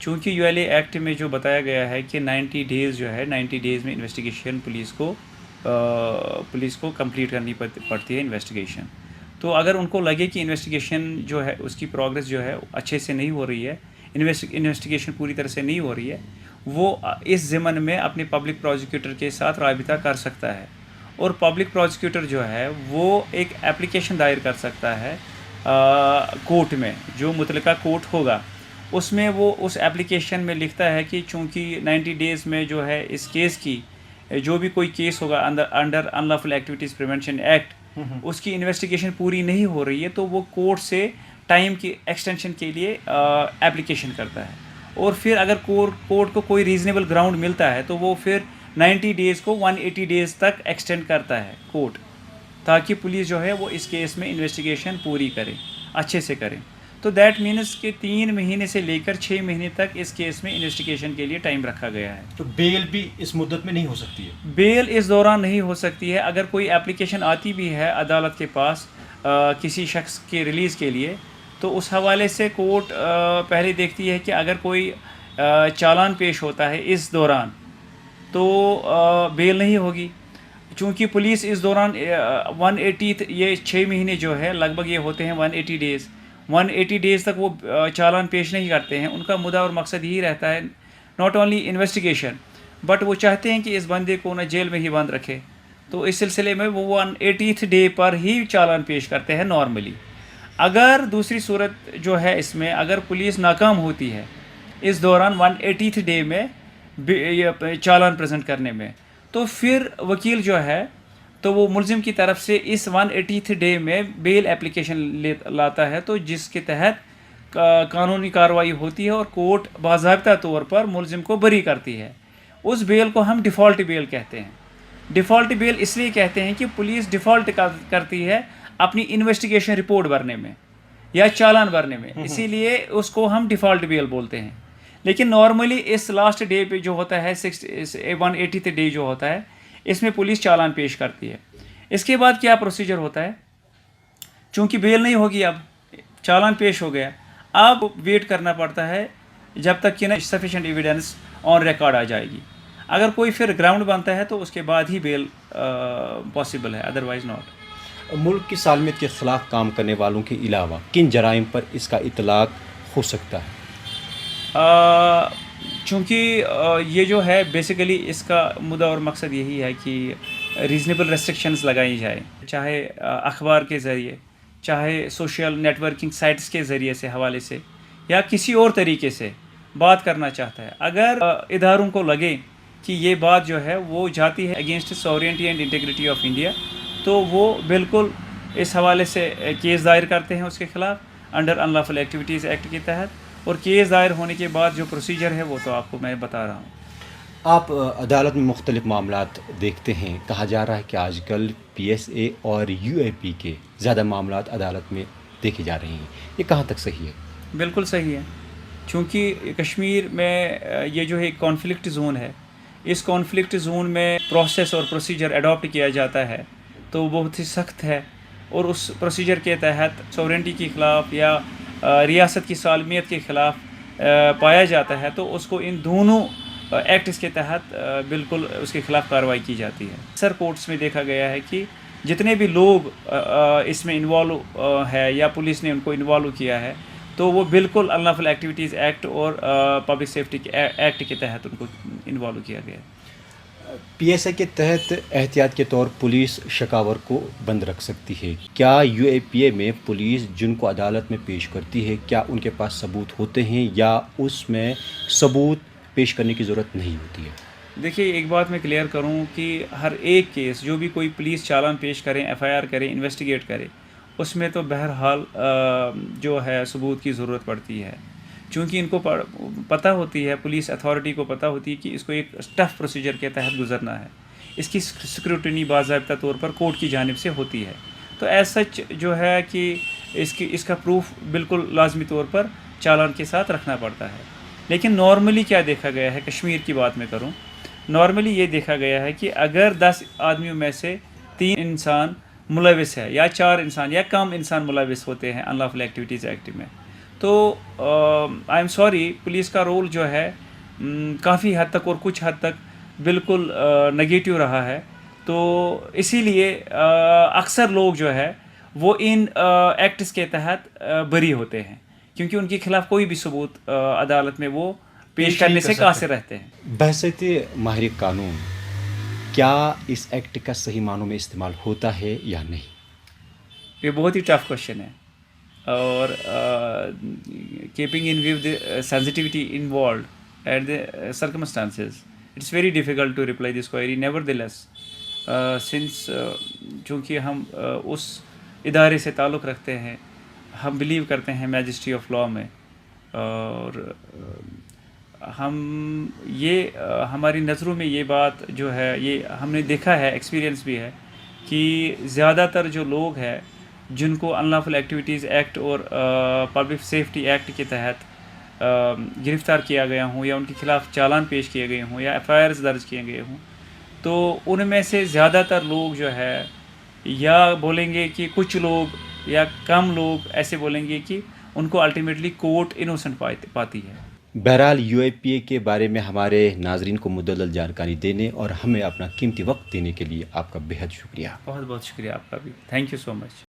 چونکہ you L a act میں جو بتایا گیا ہے کہ 90 ڈیز جو ہے 90 ڈیز میں انویسٹیگیشن پولیس کو کمپلیٹ کرنی پڑتی ہے انویسٹیگیشن. تو اگر ان کو لگے کہ انویسٹیگیشن جو ہے اس کی پروگرس جو ہے اچھے سے نہیں ہو رہی ہے، انویسٹیگیشن پوری طرح سے نہیں ہو رہی ہے، وہ اس ضمن میں اپنے پبلک پروسیکیوٹر کے ساتھ رابطہ کر سکتا ہے. اور پبلک پروسیکیوٹر جو ہے وہ ایک اپلیکیشن دائر کر سکتا ہے کورٹ میں، جو متعلقہ کورٹ ہوگا اس میں وہ اس اپلیکیشن میں لکھتا ہے کہ چونکہ 90 ڈیز میں جو ہے اس کیس کی جو بھی کوئی کیس ہوگا انڈر ان لافل ایکٹیویٹیز پریونشن ایکٹ، اس کی انویسٹیگیشن پوری نہیں ہو رہی ہے تو وہ کورٹ سے ٹائم کی ایکسٹینشن کے لیے اپلیکیشن کرتا ہے. اور پھر اگر کورٹ کو کوئی ریزنیبل گراؤنڈ ملتا ہے تو وہ پھر 90 ڈیز کو 180 ڈیز تک ایکسٹینڈ کرتا ہے کورٹ، تاکہ پولیس جو ہے وہ اس کیس میں انویسٹیگیشن پوری کرے، اچھے سے کرے. تو دیٹ مینس کہ 3 مہینے سے لے کر 6 مہینے تک اس کیس میں انویسٹیگیشن کے لیے ٹائم رکھا گیا ہے. تو بیل بھی اس مدت میں نہیں ہو سکتی ہے؟ بیل اس دوران نہیں ہو سکتی ہے. اگر کوئی اپلیکیشن آتی بھی ہے عدالت کے پاس کسی شخص کے ریلیز کے لیے، تو اس حوالے سے کورٹ پہلے دیکھتی ہے کہ اگر کوئی چالان پیش ہوتا ہے اس دوران تو بیل نہیں ہوگی. چونکہ پولیس اس دوران 180 یہ 6 مہینے جو ہے لگ بھگ یہ ہوتے ہیں 180 ڈیز، 180 ڈیز تک وہ چالان پیش نہیں کرتے ہیں. ان کا مدعا اور مقصد یہی رہتا ہے ناٹ اونلی انویسٹیگیشن، بٹ وہ چاہتے ہیں کہ اس بندے کو نہ جیل میں ہی بند رکھے. تو اس سلسلے میں وہ 180th ڈے پر ہی چالان پیش کرتے ہیں نارملی. اگر دوسری صورت جو ہے اس میں اگر پولیس ناکام ہوتی ہے اس دوران 180th ڈے میں چالان پریزنٹ کرنے میں، تو پھر وکیل جو ہے تو وہ ملزم کی طرف سے اس 180th ڈے میں بیل اپلیکیشن لاتا ہے، تو جس کے تحت قانونی کارروائی ہوتی ہے اور کورٹ باضابطہ طور پر ملزم کو بری کرتی ہے. اس بیل کو ہم ڈیفالٹ بیل کہتے ہیں. ڈیفالٹ بیل اس لیے کہتے ہیں کہ پولیس ڈیفالٹ کرتی ہے اپنی انویسٹیگیشن رپورٹ بھرنے میں یا چالان بھرنے میں، اسی لیے اس کو ہم ڈیفالٹ بیل بولتے ہیں. لیکن نارملی اس لاسٹ ڈے پہ جو ہوتا ہے 180th ڈے جو ہوتا ہے اس میں پولیس چالان پیش کرتی ہے. اس کے بعد کیا پروسیجر ہوتا ہے؟ چونکہ بیل نہیں ہوگی، اب چالان پیش ہو گیا، اب ویٹ کرنا پڑتا ہے جب تک کہ نا سفیشینٹ ایویڈنس آن ریکارڈ آ جائے گی. اگر کوئی پھر گراؤنڈ بنتا ہے تو اس کے بعد ہی بیل پاسبل ہے، ادروائز ناٹ. ملک کی سالمیت کے خلاف کام کرنے والوں کے علاوہ کن جرائم پر اس کا اطلاق ہو سکتا ہے؟ چونکہ یہ جو ہے بیسیکلی اس کا مدعا اور مقصد یہی ہے کہ ریزنیبل ریسٹرکشنز لگائی جائے، چاہے اخبار کے ذریعے، چاہے سوشل نیٹ ورکنگ سائٹس کے ذریعے سے حوالے سے، یا کسی اور طریقے سے بات کرنا چاہتا ہے. اگر اداروں کو لگے کہ یہ بات جو ہے وہ جاتی ہے against sovereignty and integrity of India, تو وہ بالکل اس حوالے سے کیس دائر کرتے ہیں اس کے خلاف انڈر ان لافل ایکٹیویٹیز ایکٹ کے تحت. اور کیس دائر ہونے کے بعد جو پروسیجر ہے وہ تو آپ کو میں بتا رہا ہوں. آپ عدالت میں مختلف معاملات دیکھتے ہیں، کہا جا رہا ہے کہ آج کل PSA اور UAP کے زیادہ معاملات عدالت میں دیکھے جا رہے ہیں، یہ کہاں تک صحیح ہے؟ بالکل صحیح ہے. چونکہ کشمیر میں یہ جو ہے ایک کانفلکٹ زون ہے، اس کانفلکٹ زون میں پروسیس اور پروسیجر اڈاپٹ کیا جاتا ہے تو وہ بہت ہی سخت ہے. اور اس پروسیجر کے تحت سوورینٹی کے خلاف یا ریاست کی سالمیت کے خلاف پایا جاتا ہے تو اس کو ان دونوں ایکٹس کے تحت بالکل اس کے خلاف کارروائی کی جاتی ہے. اکثر کورٹس میں دیکھا گیا ہے کہ جتنے بھی لوگ اس میں انوالو ہے یا پولیس نے ان کو انوالو کیا ہے تو وہ بالکل ان لافل ایکٹیویٹیز ایکٹ اور پبلک سیفٹی ایکٹ کے تحت ان کو انوالو کیا گیا ہے. PSA کے تحت احتیاط کے طور پولیس شکاور کو بند رکھ سکتی ہے. کیا UAPA میں پولیس جن کو عدالت میں پیش کرتی ہے کیا ان کے پاس ثبوت ہوتے ہیں یا اس میں ثبوت پیش کرنے کی ضرورت نہیں ہوتی ہے؟ دیکھیے ایک بات میں کلیئر کروں کہ ہر ایک کیس جو بھی کوئی پولیس چالان پیش کریں، FIR کرے، انویسٹیگیٹ کرے، اس میں تو بہرحال جو ہے ثبوت کی ضرورت پڑتی ہے. چونکہ ان کو پتہ ہوتی ہے، پولیس اتھارٹی کو پتہ ہوتی ہے کہ اس کو ایک ٹف پروسیجر کے تحت گزرنا ہے. اس کی سکروٹنی باضابطہ طور پر کورٹ کی جانب سے ہوتی ہے. تو ایز سچ جو ہے کہ اس کا پروف بالکل لازمی طور پر چالان کے ساتھ رکھنا پڑتا ہے. لیکن نارملی کیا دیکھا گیا ہے، کشمیر کی بات میں کروں، نارملی یہ دیکھا گیا ہے کہ اگر 10 آدمیوں میں سے 3 انسان ملوث ہے یا 4 انسان یا کم انسان ملوث ہوتے ہیں ان لافل ایکٹیویٹیز ایکٹ میں، تو آئی ایم سوری پولیس کا رول جو ہے کافی حد تک اور کچھ حد تک بالکل نگیٹیو رہا ہے. تو اسی لیے اکثر لوگ جو ہے وہ ان ایکٹس کے تحت بری ہوتے ہیں کیونکہ ان کے خلاف کوئی بھی ثبوت عدالت میں وہ پیش کرنے سے قاصر رہتے ہیں. بحثیت ماہر قانون، کیا اس ایکٹ کا صحیح معنوں میں استعمال ہوتا ہے یا نہیں؟ یہ بہت ہی ٹف کوشچن ہے اور keeping in view the sensitivity involved at the circumstances it's very difficult to reply this query. Nevertheless since چونکہ ہم اس ادارے سے تعلق رکھتے ہیں، ہم بلیو کرتے ہیں میجسٹری آف لاء میں، اور ہم یہ ہماری نظروں میں یہ بات جو ہے یہ ہم نے دیکھا ہے، ایکسپیرینس بھی ہے کہ زیادہ تر جو لوگ ہیں جن کو ان لافل ایکٹیویٹیز ایکٹ اور پبلک سیفٹی ایکٹ کے تحت گرفتار کیا گیا ہوں یا ان کے خلاف چالان پیش کیے گئے ہوں یا ایف آئی آرز درج کیے گئے ہوں، تو ان میں سے زیادہ تر لوگ جو ہے یا بولیں گے کہ کچھ لوگ یا کم لوگ ایسے بولیں گے کہ ان کو الٹیمیٹلی کورٹ انوسنٹ پاتی ہے. بہرحال یو اے پی اے کے بارے میں ہمارے ناظرین کو مدلل جانکاری دینے اور ہمیں اپنا قیمتی وقت دینے کے لیے آپ کا بے حد شکریہ. بہت بہت شکریہ آپ کا بھی. Thank you so much.